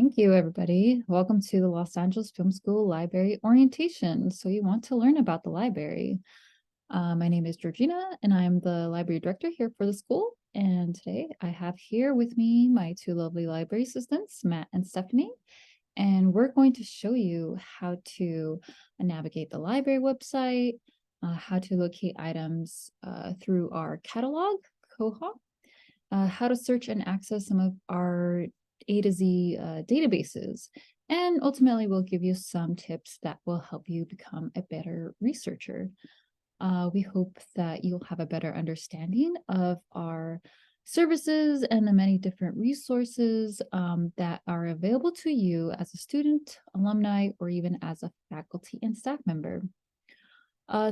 Thank you, everybody. Welcome to the Los Angeles Film School Library Orientation. So you want to learn about the library. My name is Georgina, and I'm the library director here for the school. And today I have here with me my two lovely library assistants, Matt and Stephanie. And we're going to show you how to navigate the library website, how to locate items through our catalog, Koha, how to search and access some of our A to Z databases. And ultimately, we'll give you some tips that will help you become a better researcher. We hope that you'll have a better understanding of our services and the many different resources that are available to you as a student, alumni, or even as a faculty and staff member.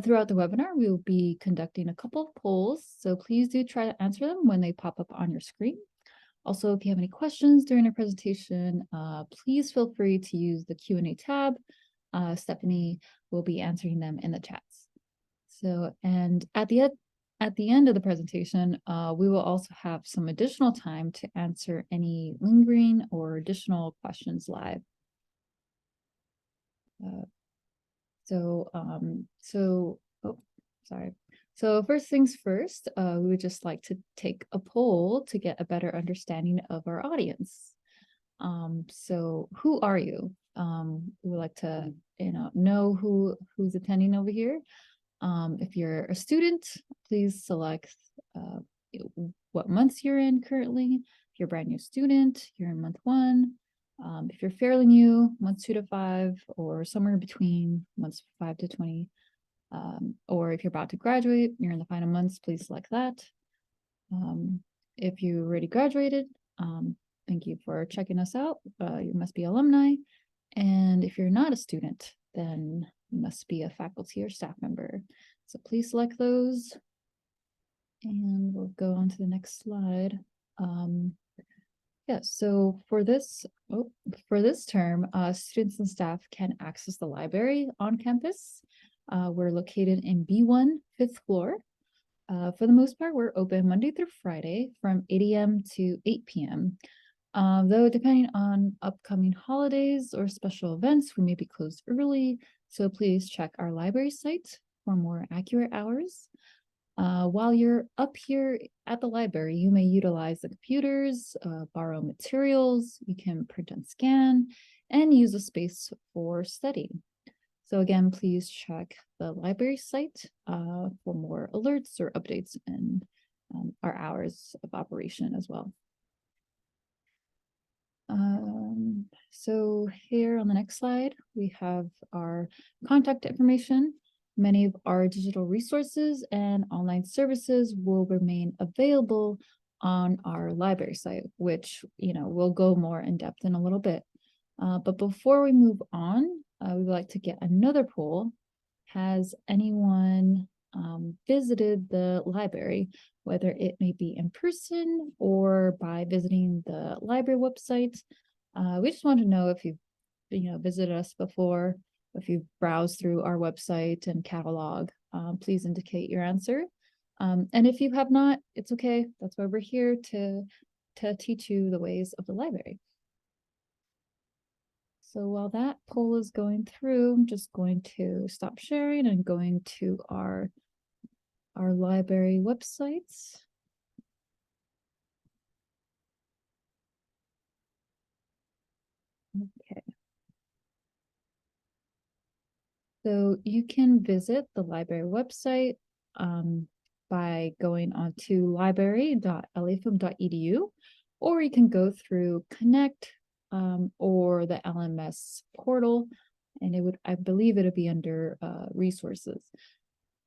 Throughout the webinar, we will be conducting a couple of polls, so please do try to answer them when they pop up on your screen. Also, if you have any questions during our presentation, please feel free to use the Q&A tab. Stephanie will be answering them in the chats. So, and at the end of the presentation, we will also have some additional time to answer any lingering or additional questions live. So first things first, we would just like to take a poll to get a better understanding of our audience. So who are you? We would like to, know who's attending over here. If you're a student, please select what months you're in currently. If you're a brand new student, you're in month 1. If you're fairly new, months 2 to 5, or somewhere between months 5 to 20. Or if you're about to graduate, you're in the final months, please select that. If you already graduated, thank you for checking us out. You must be alumni. And if you're not a student, then you must be a faculty or staff member. So please select those. And we'll go on to the next slide. So for this term, students and staff can access the library on campus. We're located in B1, 5th floor. For the most part, we're open Monday through Friday from 8 a.m. to 8 p.m. Though depending on upcoming holidays or special events, we may be closed early. So please check our library site for more accurate hours. While you're up here at the library, you may utilize the computers, borrow materials, you can print and scan, and use the space for study. So again, please check the library site for more alerts or updates and our hours of operation as well. So here on the next slide, we have our contact information. Many of our digital resources and online services will remain available on our library site, which, we'll go more in depth in a little bit. But before we move on, we would like to get another poll. Has anyone visited the library, whether it may be in person or by visiting the library website? We just want to know if you've visited us before, if you've browsed through our website and catalog. Please indicate your answer. And if you have not, it's okay. That's why we're here to teach you the ways of the library. So while that poll is going through, I'm just going to stop sharing and going to our library websites. Okay. So you can visit the library website by going on to library.lafilm.edu, or you can go through Connect or the LMS portal, and I believe it'll be under resources.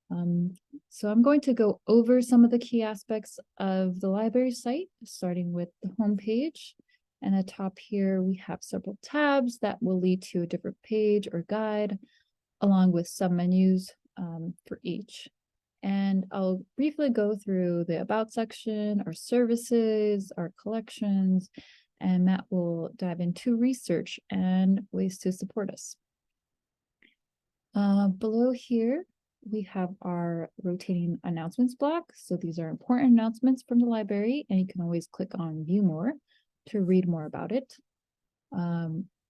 So I'm going to go over some of the key aspects of the library site, starting with the homepage. And at the top here, we have several tabs that will lead to a different page or guide, along with some menus for each. And I'll briefly go through the About section, our services, our collections, and Matt will dive into research and ways to support us. Below here, we have our rotating announcements block. So these are important announcements from the library, and you can always click on View More to read more about it.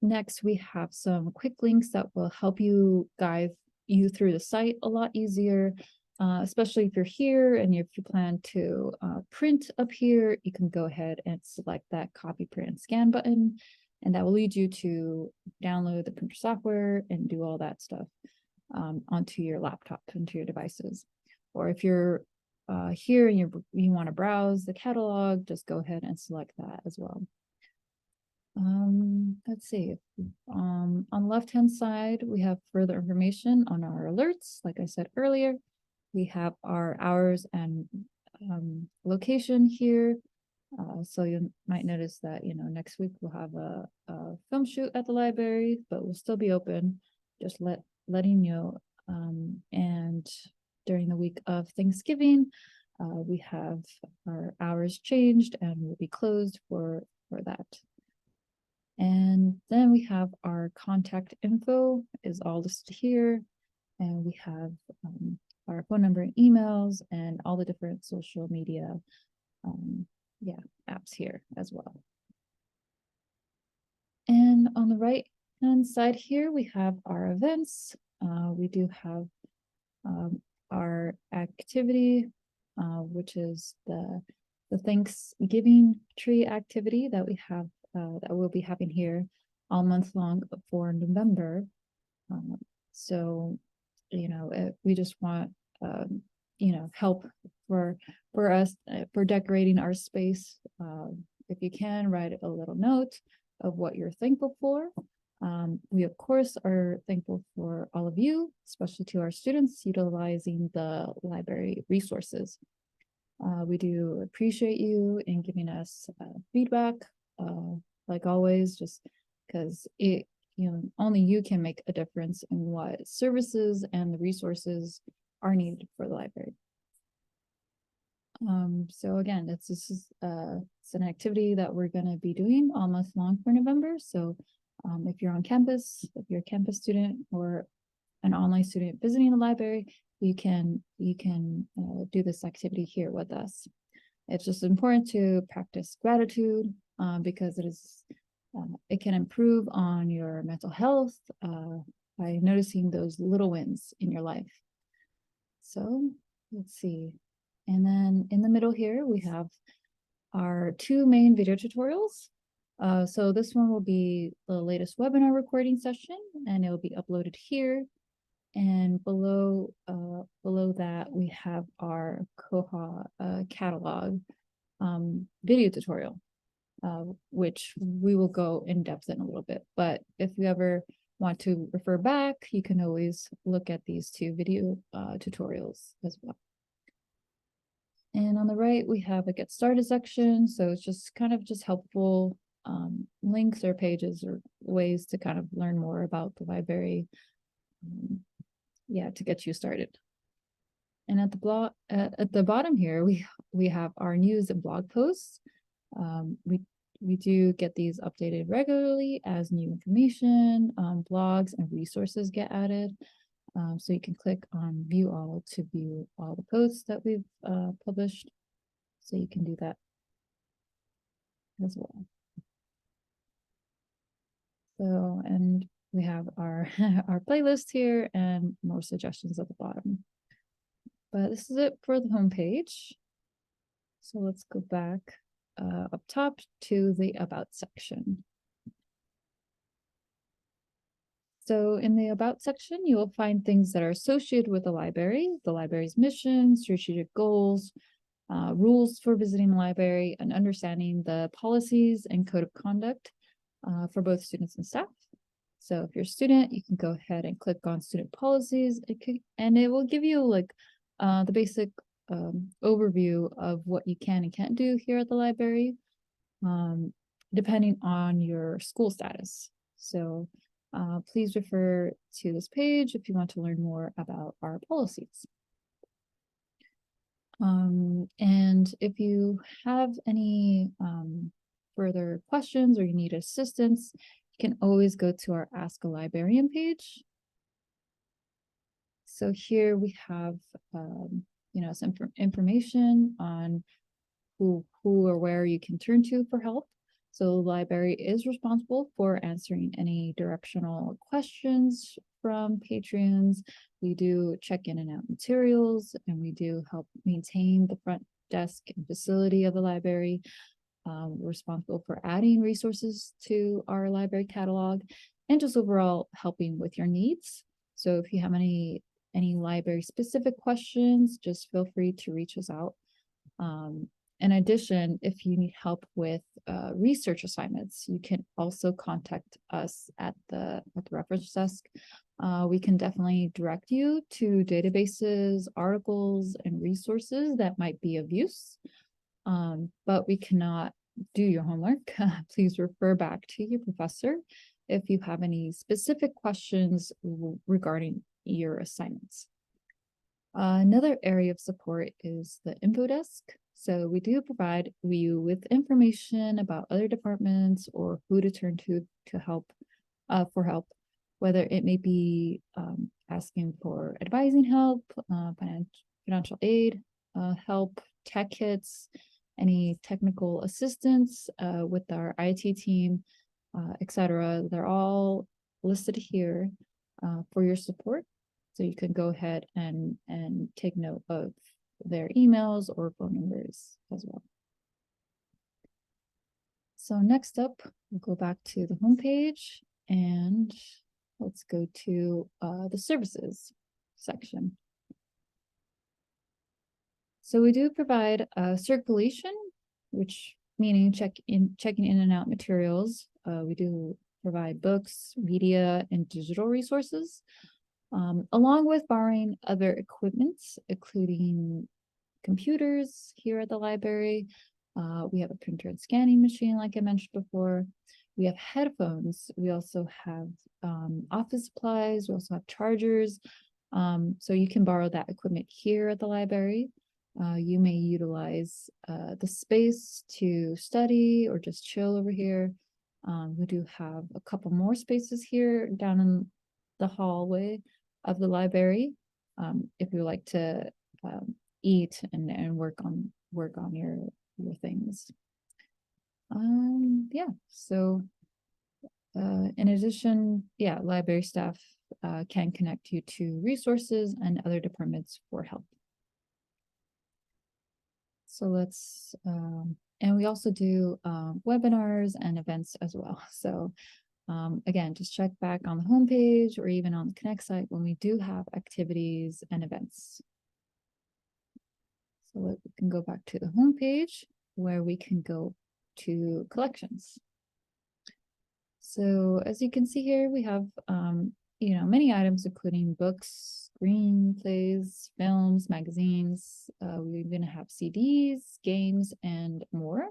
Next, we have some quick links that will help you guide you through the site a lot easier, especially if you're here and if you plan to print up here, you can go ahead and select that copy, print, and scan button, and that will lead you to download the printer software and do all that stuff onto your laptop, into your devices. Or if you're here and you want to browse the catalog, just go ahead and select that as well. Let's see. On the left-hand side, we have further information on our alerts. Like I said earlier, we have our hours and location here. So you might notice that, next week we'll have a film shoot at the library, but we'll still be open, just letting you know. And during the week of Thanksgiving, we have our hours changed and we'll be closed for that. And then we have our contact info is all listed here. And we have our phone number and emails and all the different social media apps here as well. And on the right hand side here, we have our events. We do have our activity, which is the Thanksgiving tree activity that we have that we'll be having here all month long for November. So, we just want, help for us for decorating our space. If you can, write a little note of what you're thankful for. We, of course, are thankful for all of you, especially to our students utilizing the library resources. We do appreciate you in giving us feedback, like always, just because only you can make a difference in what services and the resources are needed for the library. So again, this is it's an activity that we're going to be doing all month long for November. So if you're on campus, if you're a campus student or an online student visiting the library, you can do this activity here with us. It's just important to practice gratitude because it can improve on your mental health by noticing those little wins in your life. So let's see. And then in the middle here, we have our two main video tutorials. So this one will be the latest webinar recording session, and it will be uploaded here. And below that, we have our Koha catalog video tutorial, which we will go in depth in a little bit. But if you ever want to refer back, you can always look at these two video tutorials as well. And on the right, we have a get started section. So it's just kind of helpful links or pages or ways to kind of learn more about the library. To get you started. And at the bottom here, we have our news and blog posts. We do get these updated regularly as new information, blogs and resources get added. So you can click on view all to view all the posts that we've published. So you can do that as well. So, and we have our our playlist here and more suggestions at the bottom. But this is it for the homepage. So let's go back up top to the About section. So in the About section, you will find things that are associated with the library's mission, strategic goals, rules for visiting the library, and understanding the policies and code of conduct for both students and staff. So if you're a student, you can go ahead and click on student policies, and it will give you like the basic overview of what you can and can't do here at the library, depending on your school status. So please refer to this page if you want to learn more about our policies. And if you have any further questions or you need assistance, you can always go to our Ask a Librarian page. So here we have, some information on who or where you can turn to for help. So the library is responsible for answering any directional questions from patrons. We do check in and out materials, and we do help maintain the front desk and facility of the library. We're responsible for adding resources to our library catalog and just overall helping with your needs. So if you have any library specific questions, just feel free to reach us out. In addition, if you need help with research assignments, you can also contact us at the reference desk. We can definitely direct you to databases, articles, and resources that might be of use. But we cannot do your homework. Please refer back to your professor if you have any specific questions regarding your assignments. Another area of support is the info desk. So we do provide you with information about other departments or who to turn to help for help, whether it may be asking for advising help, financial aid, help, tech kits, any technical assistance with our IT team, etc. They're all listed here for your support. So you can go ahead and take note of their emails or phone numbers as well. So next up, we'll go back to the homepage and let's go to the services section. So we do provide circulation, which meaning checking in and out materials. We do provide books, media, and digital resources, along with borrowing other equipment, including computers here at the library. We have a printer and scanning machine, like I mentioned before. We have headphones. We also have office supplies. We also have chargers. So you can borrow that equipment here at the library. You may utilize the space to study or just chill over here. We do have a couple more spaces here down in the hallway of the library if you like to eat and work on your things. Yeah, so in addition, yeah, library staff can connect you to resources and other departments for help. So let's, and we also do webinars and events as well. So again, just check back on the homepage or even on the Connect site when we do have activities and events. So we can go back to the homepage where we can go to collections. So as you can see here, we have many items, including books, screenplays, films, magazines. We even have CDs, games, and more.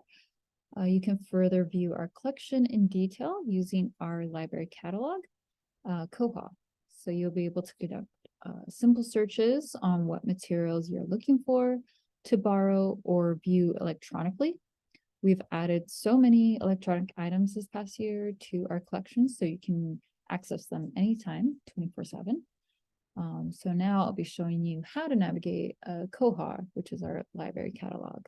You can further view our collection in detail using our library catalog, Koha. So you'll be able to conduct simple searches on what materials you're looking for to borrow or view electronically. We've added so many electronic items this past year to our collection, so you can access them anytime, 24/7. So now I'll be showing you how to navigate Koha, which is our library catalog.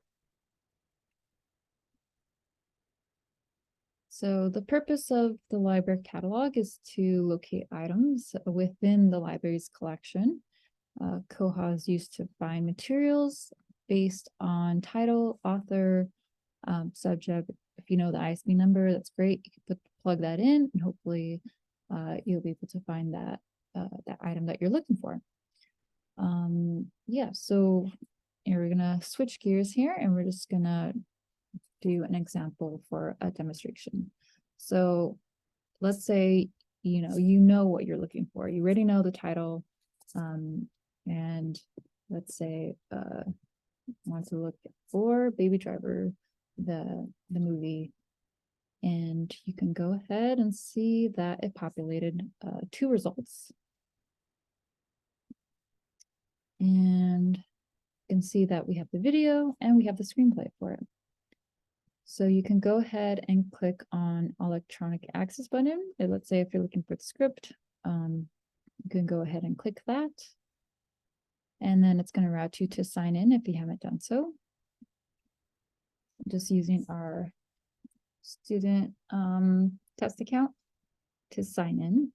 So the purpose of the library catalog is to locate items within the library's collection. Koha is used to find materials based on title, author, subject. If you know the ISBN number, that's great. You can plug that in and hopefully you'll be able to find that item that you're looking for. Yeah, so we're gonna switch gears here and we're just gonna do an example for a demonstration. So let's say you know what you're looking for. You already know the title, and let's say want to look for Baby Driver, the movie, and you can go ahead and see that it populated 2 results. And you can see that we have the video and we have the screenplay for it. So you can go ahead and click on electronic access button. And let's say if you're looking for the script, you can go ahead and click that. And then it's going to route you to sign in if you haven't done so. Just using our student test account to sign in.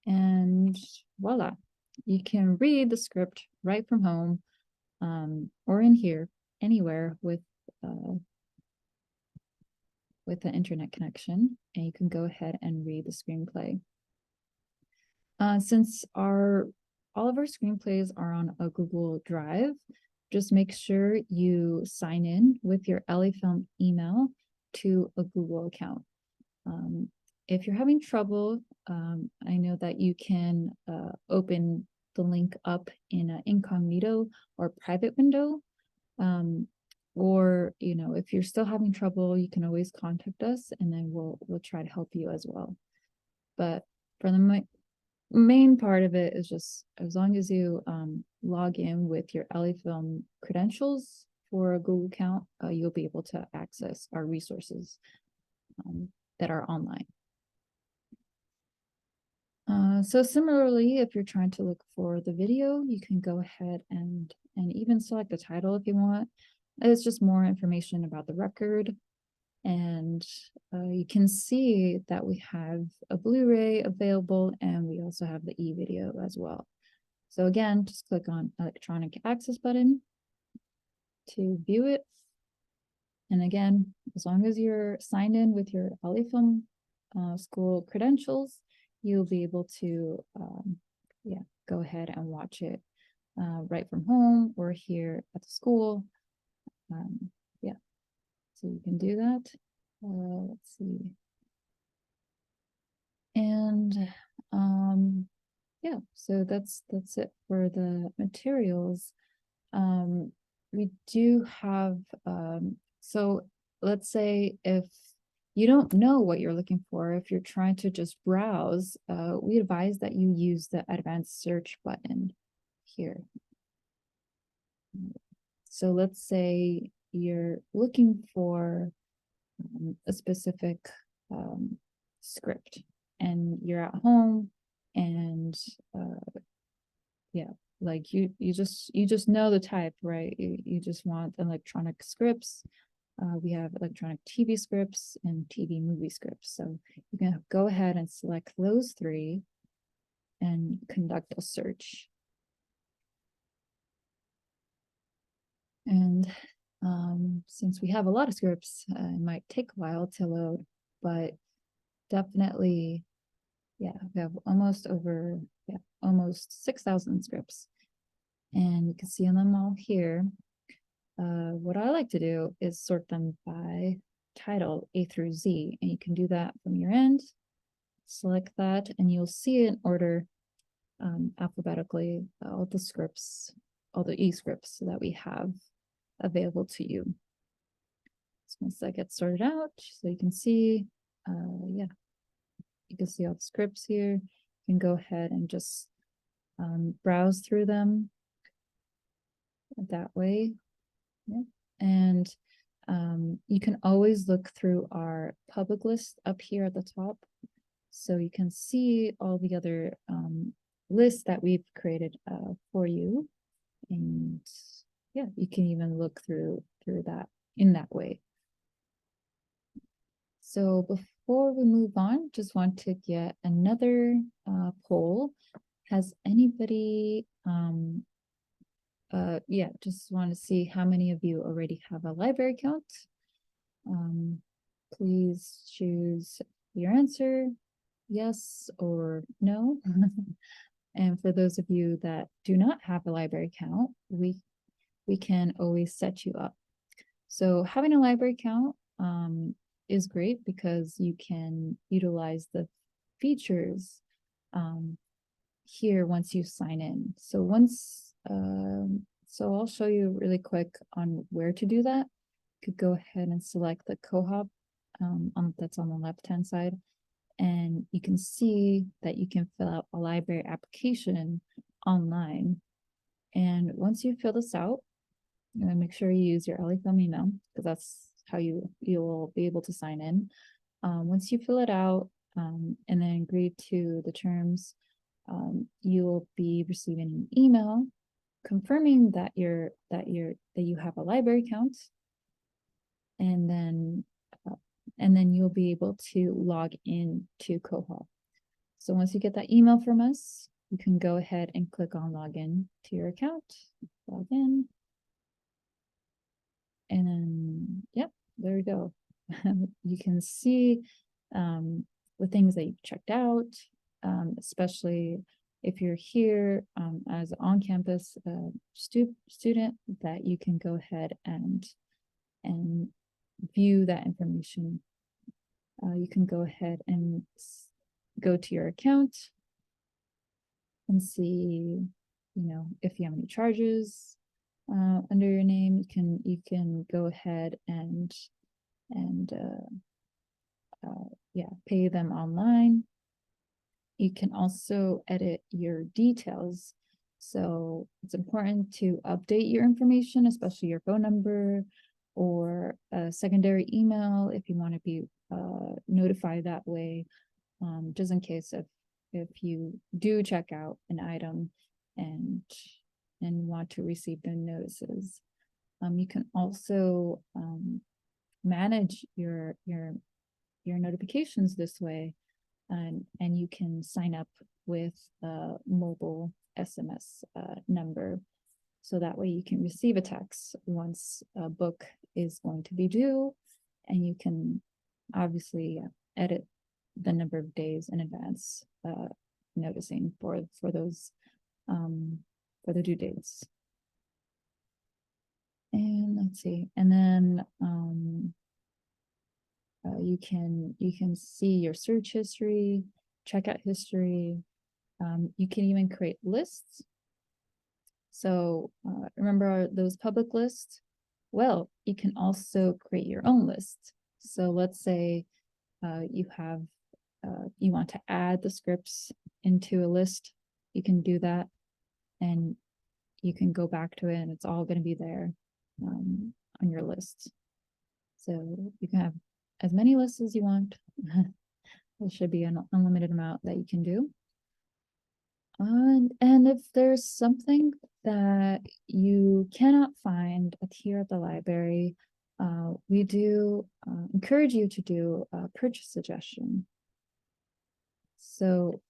And voila, you can read the script right from home or in here, anywhere with an internet connection, and you can go ahead and read the screenplay. Since all of our screenplays are on a Google Drive, just make sure you sign in with your LA Film email to a Google account. If you're having trouble, I know that you can open the link up in an incognito or private window. Or, if you're still having trouble, you can always contact us and then we'll try to help you as well. But for the main part of it is just as long as you log in with your LA Film credentials for a Google account, you'll be able to access our resources that are online. So similarly, if you're trying to look for the video, you can go ahead and even select the title if you want. It's just more information about the record. And you can see that we have a Blu-ray available, and we also have the e-video as well. So again, just click on electronic access button to view it. And again, as long as you're signed in with your LA Film school credentials, you'll be able to go ahead and watch it right from home or here at the school. So you can do that. Let's see. And so that's it for the materials. We do have so let's say if you don't know what you're looking for, if you're trying to just browse, we advise that you use the advanced search button here. So let's say you're looking for a specific script and you're at home and like you just know the type, right? You just want electronic scripts. We have electronic TV scripts and TV movie scripts. So you can go ahead and select those three and conduct a search. And since we have a lot of scripts, it might take a while to load, but definitely, we have almost 6,000 scripts. And you can see them all here. What I like to do is sort them by title A through Z, and you can do that from your end. Select that, and you'll see in order alphabetically all the scripts, all the e-scripts that we have available to you. So once that gets sorted out, so you can see, you can see all the scripts here. You can go ahead and just browse through them that way. And you can always look through our public list up here at the top. So you can see all the other lists that we've created for you. And you can even look through that in that way. So before we move on, just want to get another poll. Has anybody just want to see how many of you already have a library account. Please choose your answer, yes or no. And for those of you that do not have a library account, we can always set you up. So having a library account is great because you can utilize the features here once you sign in. So so I'll show you really quick on where to do that. You could go ahead and select the Koha that's on the left-hand side, and you can see that you can fill out a library application online. And once you fill this out, make sure you use your LA Film email because that's how you will be able to sign in. Once you fill it out and then agree to the terms, you'll be receiving an email confirming that you have a library account, and then and then you'll be able to log in to Koha. So once you get that email from us, you can go ahead and click on login to your account, log in, and then, yep, there we go. You can see the things that you've checked out, especially if you're here as an on-campus student, that you can go ahead and view that information. You can go ahead and go to your account and see, if you have any charges under your name. You can go ahead and pay them online. You can also edit your details. So it's important to update your information, especially your phone number or a secondary email if you want to be notified that way, just in case if you do check out an item and want to receive the notices. You can also manage your notifications this way, and you can sign up with a mobile SMS number, so that way you can receive a text once a book is going to be due, and you can obviously edit the number of days in advance, noticing for those for the due dates. And let's see, and then you can see your search history, checkout history. You can even create lists. So remember those public lists? Well, you can also create your own list. So let's say you want to add the scripts into a list. You can do that, and you can go back to it, and it's all going to be there on your list. So you can have as many lists as you want. There should be an unlimited amount that you can do. And if there's something that you cannot find here at the library, we do encourage you to do a purchase suggestion. So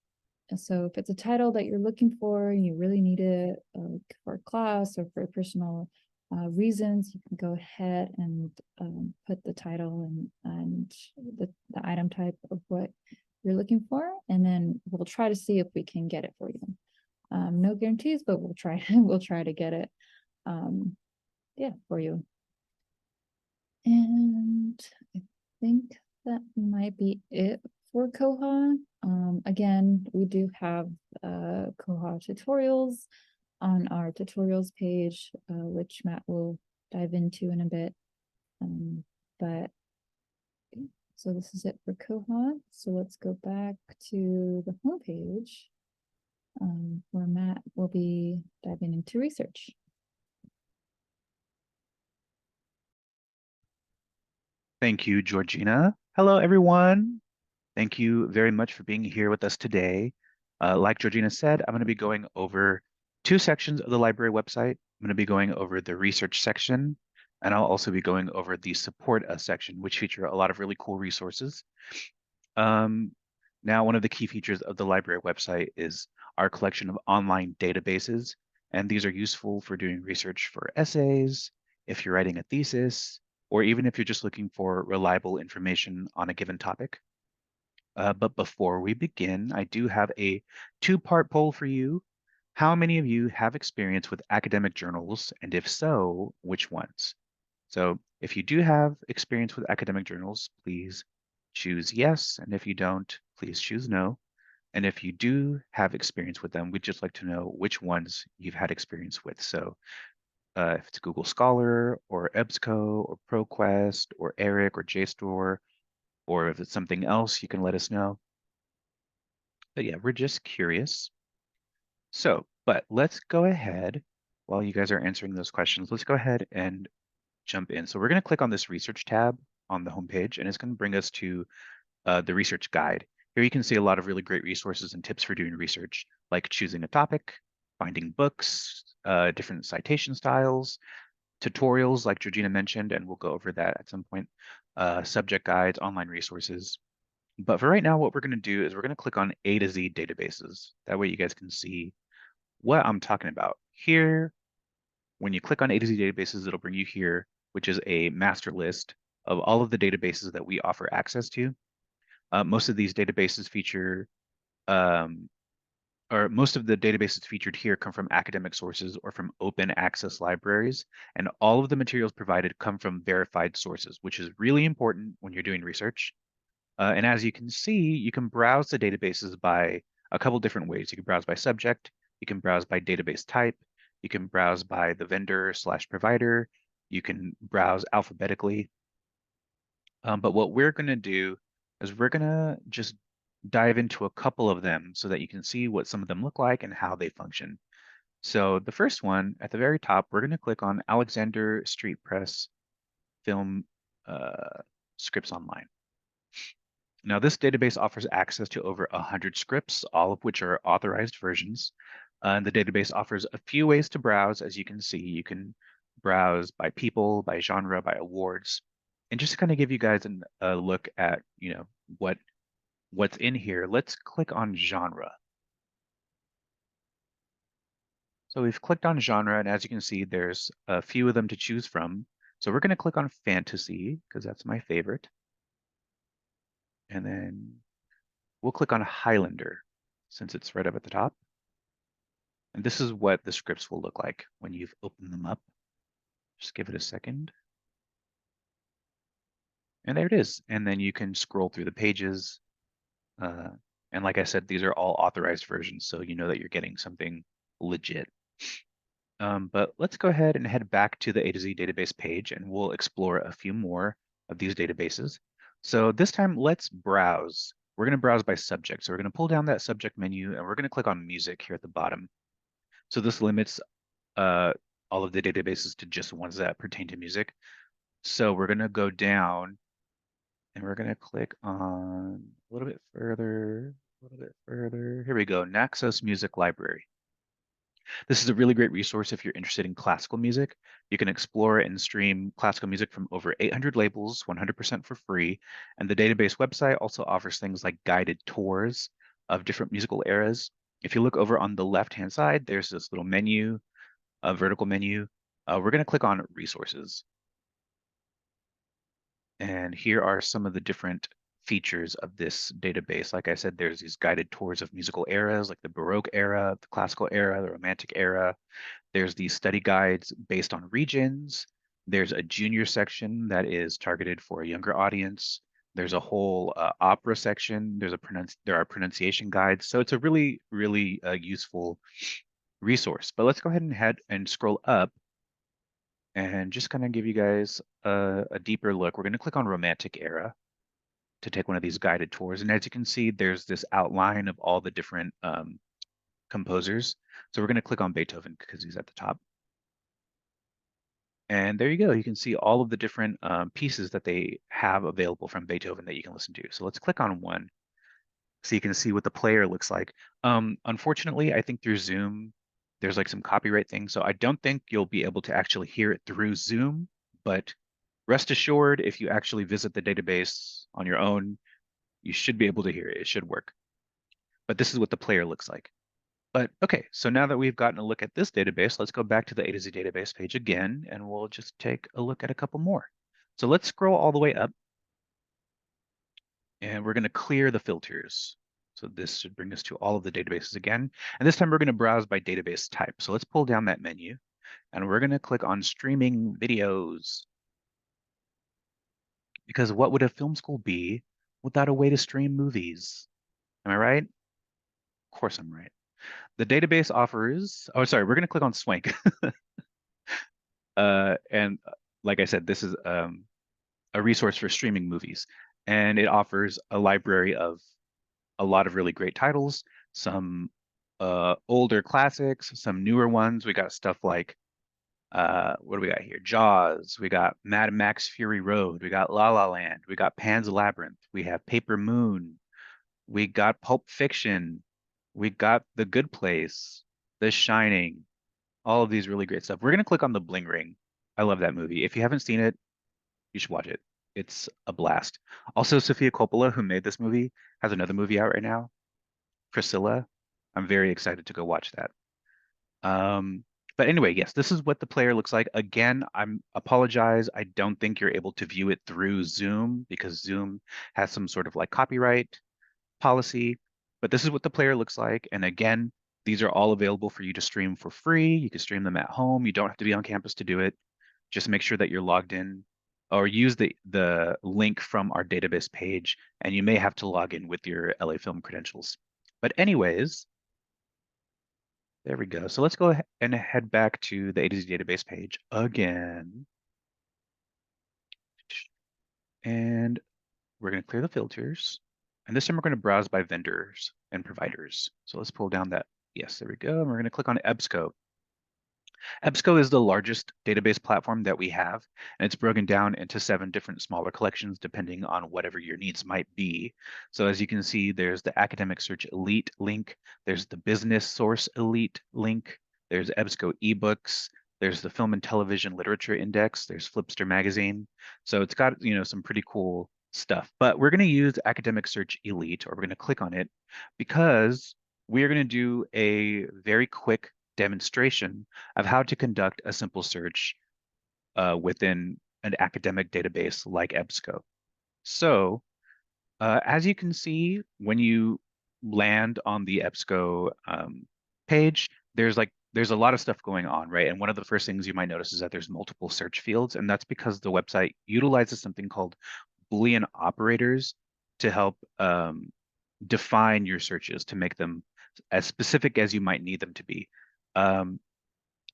if it's a title that you're looking for and you really need it for class or for personal reasons, you can go ahead and put the title and the item type of what you're looking for, and then we'll try to see if we can get it for you. No guarantees, but we'll try to get it for you. And I think that might be it for Koha. Again, we do have Koha tutorials on our tutorials page, which Matt will dive into in a bit. But so this is it for Koha. So let's go back to the homepage where Matt will be diving into research. Thank you, Georgina. Hello, everyone. Thank you very much for being here with us today. Like Georgina said, I'm going to be going over two sections of the library website. I'm going to be going over the research section, and I'll also be going over the support us section, which feature a lot of really cool resources. Now, one of the key features of the library website is our collection of online databases, and these are useful for doing research for essays, if you're writing a thesis, or even if you're just looking for reliable information on a given topic. But before we begin, I do have a two-part poll for you. How many of you have experience with academic journals? And if so, which ones? So if you do have experience with academic journals, please choose yes. And if you don't, please choose no. And if you do have experience with them, we'd just like to know which ones you've had experience with. So if it's Google Scholar or EBSCO or ProQuest or ERIC or JSTOR, or if it's something else, you can let us know. But yeah, we're just curious. So, but let's go ahead, while you guys are answering those questions, let's go ahead and jump in. So we're going to click on this research tab on the homepage, and it's going to bring us to the research guide. Here you can see a lot of really great resources and tips for doing research, like choosing a topic, finding books, different citation styles, tutorials like Georgina mentioned, and we'll go over that at some point, subject guides, online resources. But for right now, what we're going to do is we're going to click on A to Z databases. That way you guys can see what I'm talking about. Here, when you click on A to Z databases, it'll bring you here, which is a master list of all of the databases that we offer access to. Most of these databases feature, um, or most of the databases featured here come from academic sources or from open access libraries, and all of the materials provided come from verified sources, which is really important when you're doing research. And as you can see, you can browse the databases by a couple different ways. You can browse by subject, you can browse by database type, you can browse by the vendor/provider, you can browse alphabetically. But what we're going to do is we're going to just dive into a couple of them so that you can see what some of them look like and how they function. So the first one at the very top, we're going to click on Alexander Street Press Film Scripts Online. Now, this database offers access to over 100 scripts, all of which are authorized versions. And the database offers a few ways to browse. As you can see, you can browse by people, by genre, by awards. And just to kind of give you guys a look at, what's in here, let's click on genre. So we've clicked on genre, and as you can see, there's a few of them to choose from. So we're going to click on fantasy because that's my favorite. And then we'll click on Highlander since it's right up at the top. And this is what the scripts will look like when you've opened them up. Just give it a second. And there it is. And then you can scroll through the pages. And like I said, these are all authorized versions, so you know that you're getting something legit. But let's go ahead and head back to the A to Z database page, and we'll explore a few more of these databases. So this time, let's browse. We're going to browse by subject. So we're going to pull down that subject menu, and we're going to click on music here at the bottom. So this limits all of the databases to just ones that pertain to music. So we're going to go down and we're going to click on a little bit further, a little bit further. Here we go, Naxos Music Library. This is a really great resource if you're interested in classical music. You can explore and stream classical music from over 800 labels, 100% for free. And the database website also offers things like guided tours of different musical eras. If you look over on the left-hand side, there's this little menu, a vertical menu. We're going to click on resources. And here are some of the different features of this database. Like I said, there's these guided tours of musical eras, like the Baroque era, the Classical era, the Romantic era. There's these study guides based on regions. There's a junior section that is targeted for a younger audience. There's a whole opera section. There are pronunciation guides. So it's a really, really useful resource. But let's go ahead and scroll up and just kind of give you guys a deeper look. We're going to click on Romantic Era to take one of these guided tours. And as you can see, there's this outline of all the different composers. So we're going to click on Beethoven because he's at the top. And there you go. You can see all of the different pieces that they have available from Beethoven that you can listen to. So let's click on one so you can see what the player looks like. Unfortunately, I think through Zoom, there's like some copyright thing. So I don't think you'll be able to actually hear it through Zoom, but rest assured, if you actually visit the database on your own, you should be able to hear it. It should work. But this is what the player looks like. But okay, so now that we've gotten a look at this database, let's go back to the A to Z database page again, and we'll just take a look at a couple more. So let's scroll all the way up, and we're going to clear the filters. So this should bring us to all of the databases again. And this time we're going to browse by database type. So let's pull down that menu, and we're going to click on streaming videos. Because what would a film school be without a way to stream movies? Am I right? Of course I'm right. The database offers, oh, sorry, we're going to click on Swank. And like I said, this is a resource for streaming movies. And it offers a library of a lot of really great titles, some older classics, some newer ones. We got stuff like, what do we got here? Jaws. We got Mad Max Fury Road. We got La La Land. We got Pan's Labyrinth. We have Paper Moon. We got Pulp Fiction. We got The Good Place, The Shining, all of these really great stuff. We're going to click on the Bling Ring I love that movie. If you haven't seen it, you should watch it. It's a blast. Also, Sofia Coppola, who made this movie, has another movie out right now, Priscilla. I'm very excited to go watch that. Um, but anyway, yes, this is what the player looks like. Again, I'm apologize. I don't think you're able to view it through Zoom because Zoom has some sort of like copyright policy. But this is what the player looks like. And again, these are all available for you to stream for free. You can stream them at home. You don't have to be on campus to do it. Just make sure that you're logged in or use the link from our database page, and you may have to log in with your LA Film credentials. But anyways, there we go. So let's go ahead and head back to the A to Z database page again. And we're going to clear the filters. And this time we're going to browse by vendors and providers. So let's pull down that. Yes, there we go. And we're going to click on EBSCO. EBSCO is the largest database platform that we have, and it's broken down into 7 different smaller collections depending on whatever your needs might be. So as you can see, there's the Academic Search Elite link, there's the Business Source Elite link, there's EBSCO eBooks, there's the Film and Television Literature Index, there's Flipster Magazine. So it's got, some pretty cool stuff. But we're going to use Academic Search Elite, or we're going to click on it, because we're going to do a very quick demonstration of how to conduct a simple search within an academic database like EBSCO. So as you can see, when you land on the EBSCO page, there's a lot of stuff going on, right? And one of the first things you might notice is that there's multiple search fields, and that's because the website utilizes something called Boolean operators to help define your searches to make them as specific as you might need them to be. Um,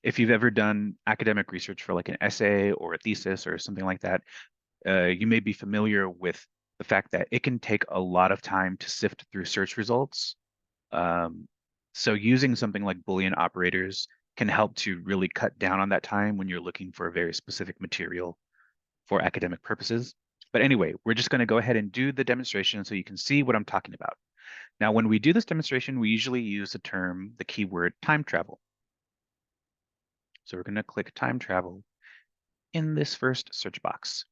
if you've ever done academic research for like an essay or a thesis or something like that, you may be familiar with the fact that it can take a lot of time to sift through search results. So using something like Boolean operators can help to really cut down on that time when you're looking for a very specific material for academic purposes. But anyway, we're just going to go ahead and do the demonstration so you can see what I'm talking about. Now, when we do this demonstration, we usually use the keyword time travel. So we're going to click time travel in this first search box.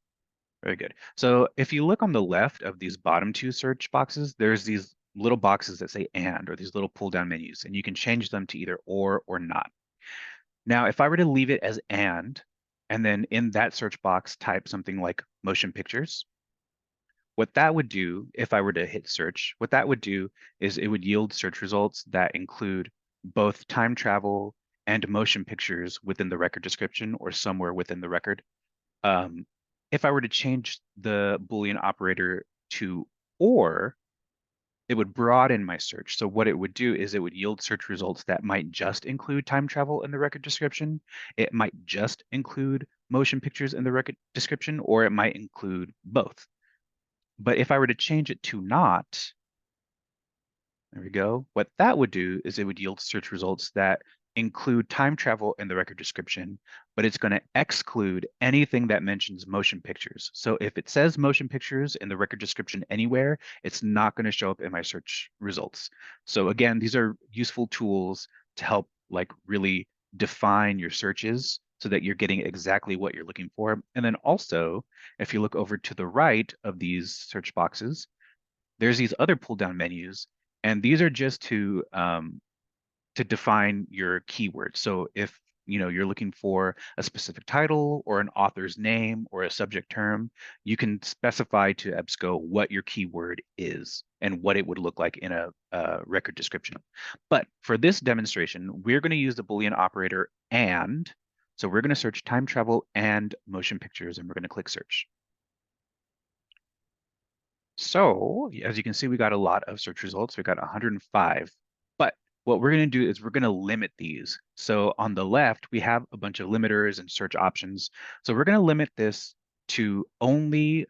Very good. So if you look on the left of these bottom 2 search boxes, there's these little boxes that say and, or these little pull down menus, and you can change them to either or not. Now, if I were to leave it as and then in that search box type something like motion pictures, what that would do, if I were to hit search, what that would do is it would yield search results that include both time travel and motion pictures within the record description or somewhere within the record. If I were to change the Boolean operator to or, it would broaden my search. So what it would do is it would yield search results that might just include time travel in the record description. It might just include motion pictures in the record description, or it might include both. But if I were to change it to not, there we go. What that would do is it would yield search results that include time travel in the record description, but it's going to exclude anything that mentions motion pictures. So if it says motion pictures in the record description anywhere, it's not going to show up in my search results. So again, these are useful tools to help like really define your searches so that you're getting exactly what you're looking for. And then also, if you look over to the right of these search boxes, there's these other pull down menus, and these are just to define your keywords. So if you're looking for a specific title or an author's name or a subject term, you can specify to EBSCO what your keyword is and what it would look like in a record description. But for this demonstration, we're going to use the Boolean operator and. So we're going to search time travel and motion pictures, and we're going to click search. So as you can see, we got a lot of search results. We got 105. But what we're going to do is we're going to limit these. So on the left, we have a bunch of limiters and search options. So we're going to limit this to only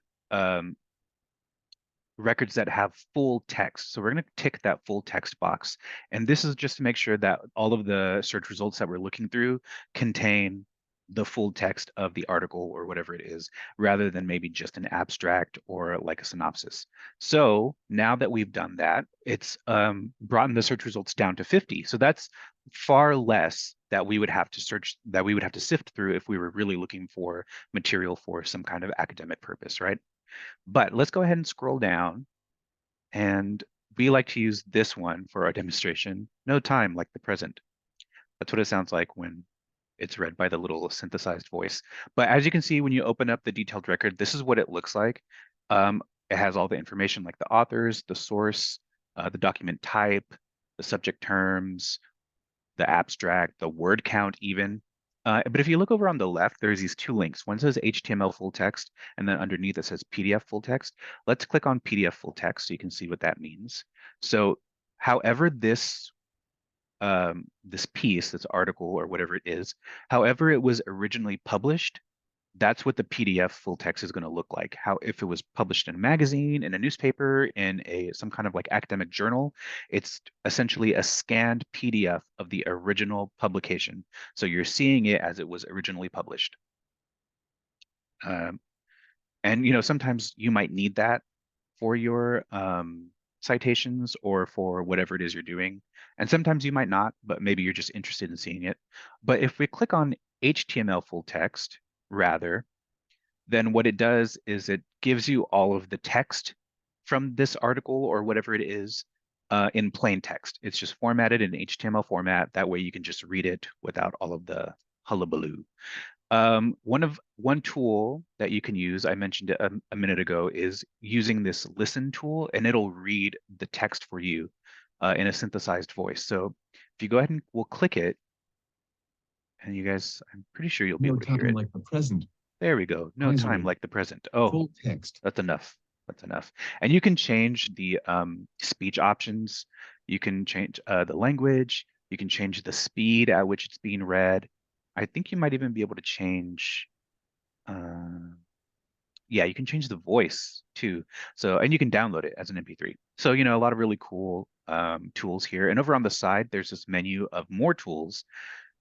records that have full text. So we're going to tick that full text box. And this is just to make sure that all of the search results that we're looking through contain the full text of the article or whatever it is, rather than maybe just an abstract or like a synopsis. So now that we've done that, it's brought the search results down to 50. So that's far less that we would have to sift through if we were really looking for material for some kind of academic purpose, right? But let's go ahead and scroll down, and we like to use this one for our demonstration. No time like the present. That's what it sounds like when it's read by the little synthesized voice. But as you can see, when you open up the detailed record, this is what it looks like. It has all the information like the authors, the source, the document type, the subject terms, the abstract, the word count even. But if you look over on the left, there's these two links. One says HTML full text, and then underneath it says PDF full text. Let's click on PDF full text so you can see what that means. So however this piece, this article or whatever it is, however it was originally published, that's what the PDF full text is going to look like. How if it was published in a magazine, in a newspaper, in some kind of like academic journal, it's essentially a scanned PDF of the original publication. So you're seeing it as it was originally published. And sometimes you might need that for your citations or for whatever it is you're doing. And sometimes you might not, but maybe you're just interested in seeing it. But if we click on HTML full text, rather, then what it does is it gives you all of the text from this article or whatever it is in plain text. It's just formatted in HTML format. That way you can just read it without all of the hullabaloo. One tool that you can use, I mentioned it a minute ago, is using this listen tool, and it'll read the text for you in a synthesized voice. So if you go ahead and we'll click it, and you guys, I'm pretty sure you'll be No able to hear time it. like the present. There we go. No time Advisory. like the present. Oh, Full text. that's enough. That's enough. And you can change the speech options. You can change the language. You can change the speed at which it's being read. I think you might even be able to change, yeah, you can change the voice too. So, and you can download it as an MP3. So, a lot of really cool tools here. And over on the side, there's this menu of more tools.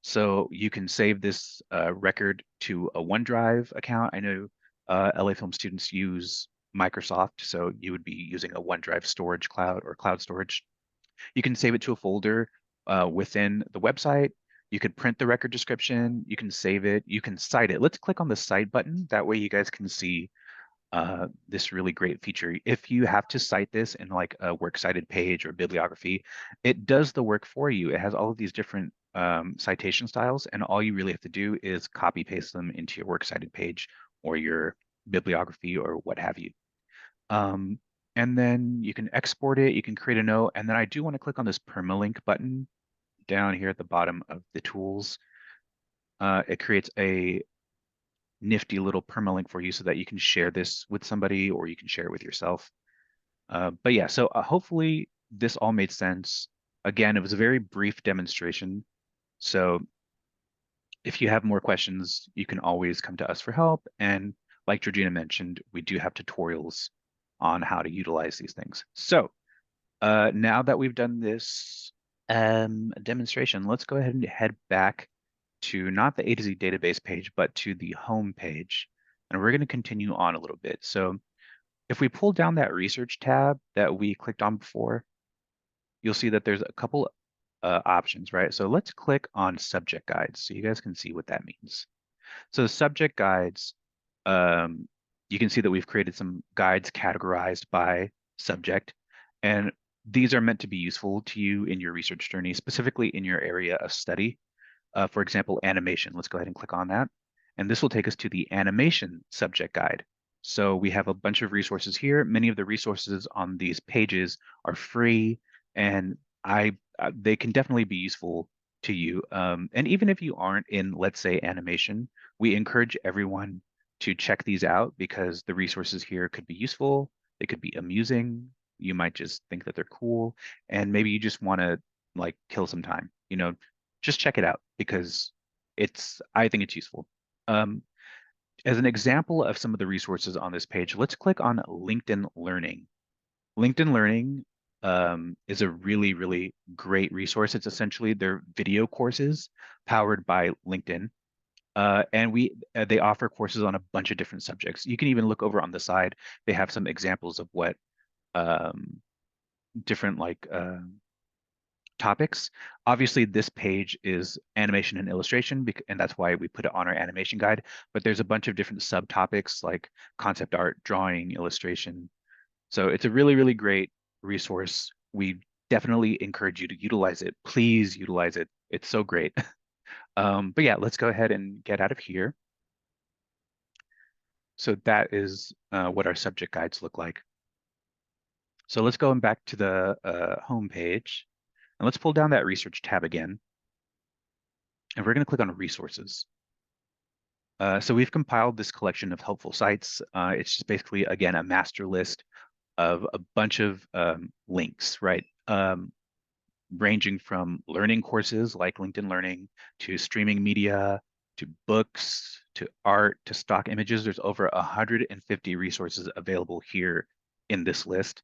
So you can save this record to a OneDrive account. I know LA Film students use Microsoft, so you would be using a OneDrive storage cloud or cloud storage. You can save it to a folder within the website. You could print the record description. You can save it. You can cite it. Let's click on the cite button. That way you guys can see this really great feature. If you have to cite this in like a works cited page or bibliography, it does the work for you. It has all of these different citation styles, and all you really have to do is copy paste them into your works cited page or your bibliography or what have you. And then you can export it, you can create a note, and then I do want to click on this permalink button down here at the bottom of the tools. It creates a nifty little permalink for you so that you can share this with somebody or you can share it with yourself. But yeah, so hopefully this all made sense. Again, it was a very brief demonstration. So if you have more questions, you can always come to us for help. And like Georgina mentioned, we do have tutorials on how to utilize these things. So now that we've done this demonstration, let's go ahead and head back to not the A to Z database page, but to the home page. And we're going to continue on a little bit. So if we pull down that research tab that we clicked on before, you'll see that there's a couple options, right? So let's click on subject guides so you guys can see what that means. So the subject guides, you can see that we've created some guides categorized by subject, and these are meant to be useful to you in your research journey, specifically in your area of study. For example, animation. Let's go ahead and click on that. And this will take us to the animation subject guide. So we have a bunch of resources here. Many of the resources on these pages are free, and they can definitely be useful to you. And even if you aren't in, let's say, animation, we encourage everyone to check these out because the resources here could be useful. They could be amusing. You might just think that they're cool, and maybe you just want to like kill some time. Just check it out because I think it's useful. As an example of some of the resources on this page, let's click on LinkedIn Learning. LinkedIn Learning is a really, really great resource. It's essentially their video courses powered by LinkedIn. And they offer courses on a bunch of different subjects. You can even look over on the side. They have some examples of what different like topics. Obviously, this page is animation and illustration, and that's why we put it on our animation guide. But there's a bunch of different subtopics like concept art, drawing, illustration. So it's a really, really great resource. We definitely encourage you to utilize it. Please utilize it. It's so great. But yeah, let's go ahead and get out of here. So that is what our subject guides look like. So let's go back to the home page and let's pull down that research tab again. And we're going to click on resources. So we've compiled this collection of helpful sites. It's just basically, again, a master list of a bunch of links, right? Ranging from learning courses like LinkedIn Learning to streaming media, to books, to art, to stock images. There's over 150 resources available here in this list.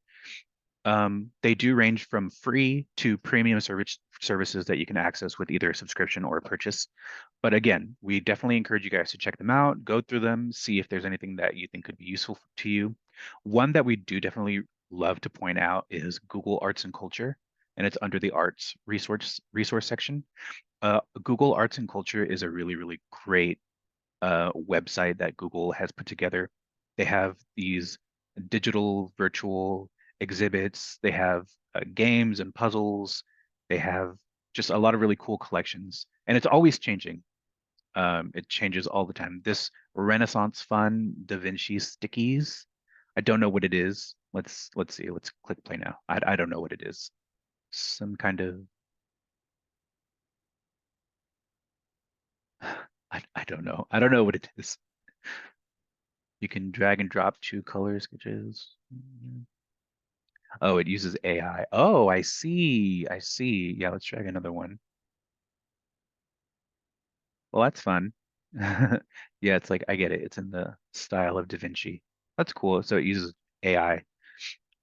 They do range from free to premium services that you can access with either a subscription or a purchase. But again, we definitely encourage you guys to check them out, go through them, see if there's anything that you think could be useful to you. One that we do definitely love to point out is Google Arts and Culture, and it's under the arts resource section. Google Arts and Culture is a really, really great website that Google has put together. They have these digital virtual exhibits. They have games and puzzles. They have just a lot of really cool collections, and it's always changing. It changes all the time. This Renaissance Fun Da Vinci Stickies. I don't know what it is. Let's see. Let's click play now. I don't know what it is. Some kind of I don't know. I don't know what it is. You can drag and drop two color sketches. Oh, it uses AI. Oh, I see. I see. Yeah, let's drag another one. Well, that's fun. Yeah, it's like I get it. It's in the style of Da Vinci. That's cool. So it uses AI.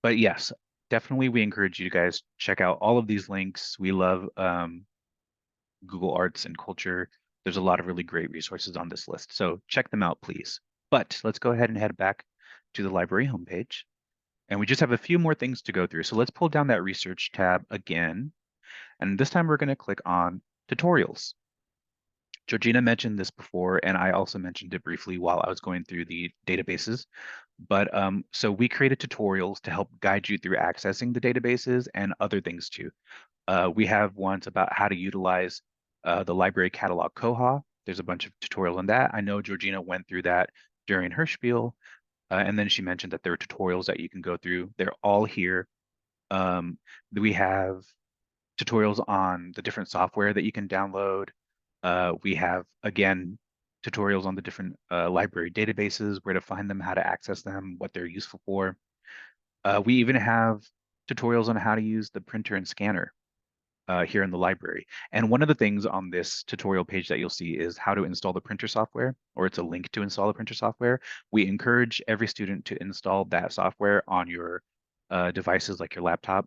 But yes, definitely we encourage you guys check out all of these links. We love Google Arts and Culture. There's a lot of really great resources on this list. So check them out, please. But let's go ahead and head back to the library homepage. And we just have a few more things to go through. So let's pull down that research tab again. And this time we're going to click on tutorials. Georgina mentioned this before, and I also mentioned it briefly while I was going through the databases. But so we created tutorials to help guide you through accessing the databases and other things too. We have ones about how to utilize the library catalog Koha. There's a bunch of tutorials on that. I know Georgina went through that during her spiel. And then she mentioned that there are tutorials that you can go through. They're all here. We have tutorials on the different software that you can download. We have, again, tutorials on the different library databases, where to find them, how to access them, what they're useful for. We even have tutorials on how to use the printer and scanner here in the library. And one of the things on this tutorial page that you'll see is how to install the printer software, or it's a link to install the printer software. We encourage every student to install that software on your devices like your laptop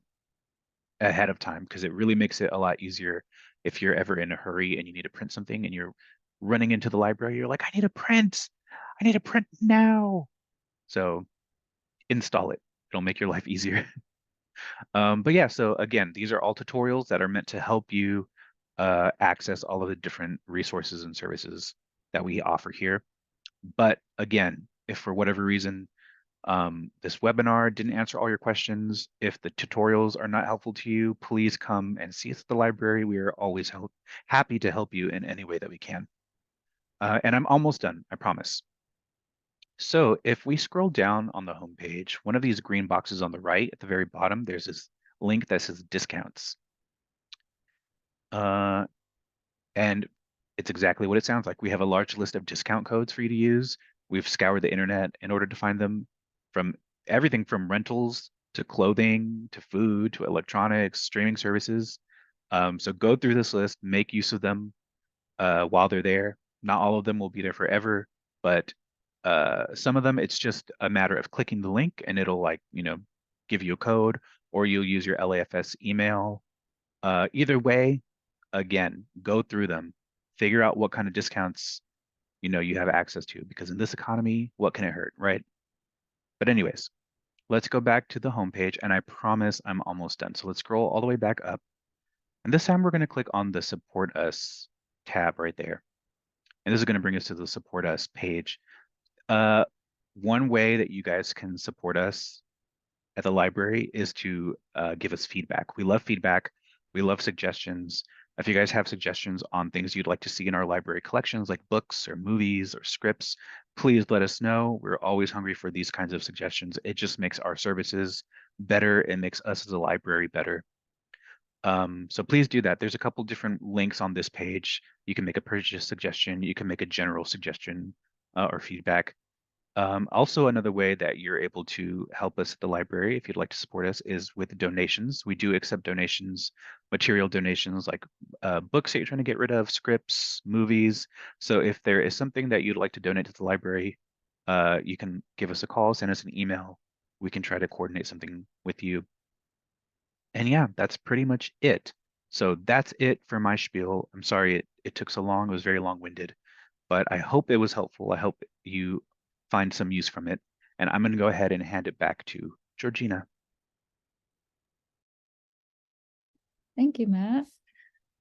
ahead of time, because it really makes it a lot easier if you're ever in a hurry and you need to print something and you're running into the library. You're like, I need a print. I need a print now. So install it. It'll make your life easier. But yeah, so again, these are all tutorials that are meant to help you access all of the different resources and services that we offer here. But again, if for whatever reason this webinar didn't answer all your questions, if the tutorials are not helpful to you, please come and see us at the library. We are always happy to help you in any way that we can. And I'm almost done, I promise. So if we scroll down on the homepage, one of these green boxes on the right at the very bottom, there's this link that says discounts. And it's exactly what it sounds like. We have a large list of discount codes for you to use. We've scoured the internet in order to find them, from everything from rentals to clothing to food to electronics, streaming services. So go through this list, make use of them while they're there. Not all of them will be there forever, but some of them, it's just a matter of clicking the link and it'll, like, give you a code, or you'll use your LAFS email. Either way, again, go through them, figure out what kind of discounts you have access to, because in this economy, what can it hurt, right? But anyways, let's go back to the homepage, and I promise I'm almost done. So let's scroll all the way back up. And this time we're going to click on the Support Us tab right there. And this is going to bring us to the Support Us page. One way that you guys can support us at the library is to give us feedback. We love feedback. We love suggestions. If you guys have suggestions on things you'd like to see in our library collections, like books or movies or scripts, please let us know. We're always hungry for these kinds of suggestions. It just makes our services better. It makes us as a library better. So please do that. There's a couple different links on this page. You can make a purchase suggestion. You can make a general suggestion or feedback. Also, another way that you're able to help us at the library, if you'd like to support us, is with donations. We do accept donations, material donations like books that you're trying to get rid of, scripts, movies. So if there is something that you'd like to donate to the library, you can give us a call, send us an email. We can try to coordinate something with you. And yeah, that's pretty much it. So that's it for my spiel. I'm sorry it took so long. It was very long-winded, but I hope it was helpful. I hope you find some use from it. And I'm going to go ahead and hand it back to Georgina. Thank you, Matt.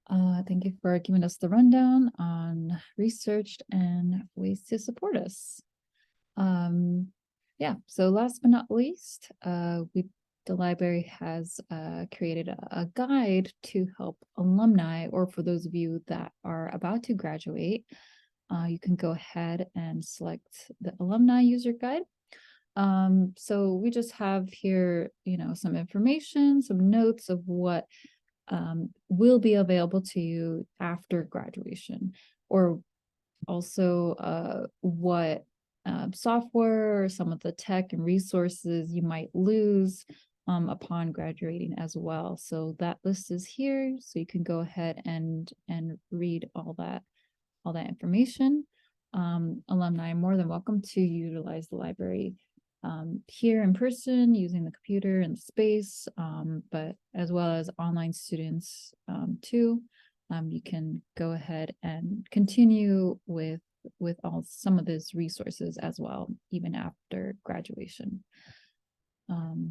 Thank you for giving us the rundown on research and ways to support us. Yeah, so last but not least, the library has created a guide to help alumni, or for those of you that are about to graduate, you can go ahead and select the alumni user guide. So we just have here, some information, some notes of what will be available to you after graduation, or also what software or some of the tech and resources you might lose upon graduating as well. So that list is here, so you can go ahead and read all that information. Alumni are more than welcome to utilize the library here in person using the computer and the space, but as well as online students too. You can go ahead and continue with some of these resources as well, even after graduation.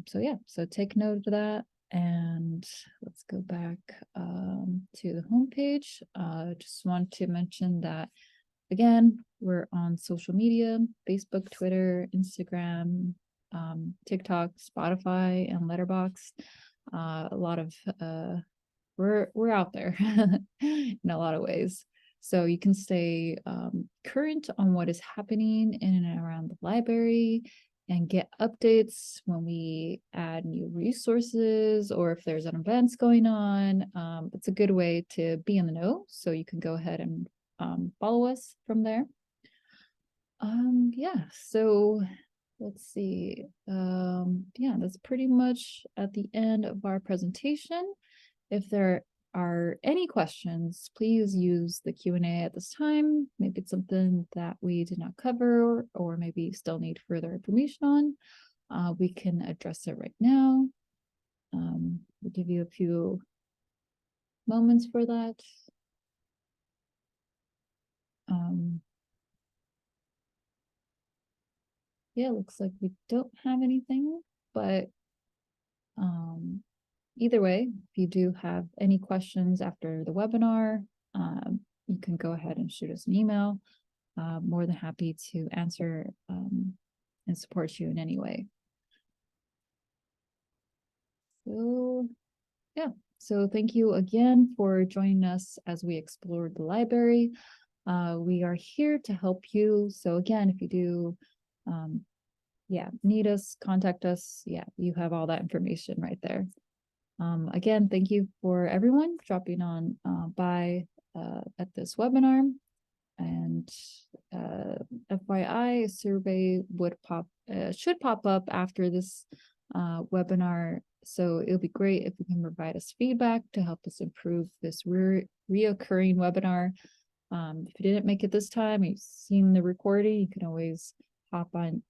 So yeah, so take note of that. And let's go back to the homepage. Just want to mention that, again, we're on social media: Facebook, Twitter, Instagram, TikTok, Spotify, and Letterboxd. A lot of we're out there in a lot of ways. So you can stay current on what is happening in and around the library and get updates when we add new resources or if there's an events going on. It's a good way to be in the know. So you can go ahead and follow us from there. Yeah, so let's see. Yeah, that's pretty much at the end of our presentation. If there are any questions, please use the Q&A at this time. Maybe it's something that we did not cover, or maybe you still need further information on. We can address it right now. We'll give you a few moments for that. Yeah, looks like we don't have anything, but either way, if you do have any questions after the webinar, you can go ahead and shoot us an email. More than happy to answer and support you in any way. So yeah, so thank you again for joining us as we explored the library. We are here to help you. So again, if you do need us, contact us. Yeah, you have all that information right there. Again, thank you for everyone dropping on by at this webinar. And FYI, a survey should pop up after this webinar. So it'll be great if you can provide us feedback to help us improve this reoccurring webinar. If you didn't make it this time, you've seen the recording, you can always hop on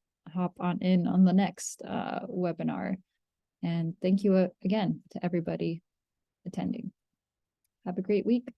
in on the next webinar. And thank you again to everybody attending. Have a great week.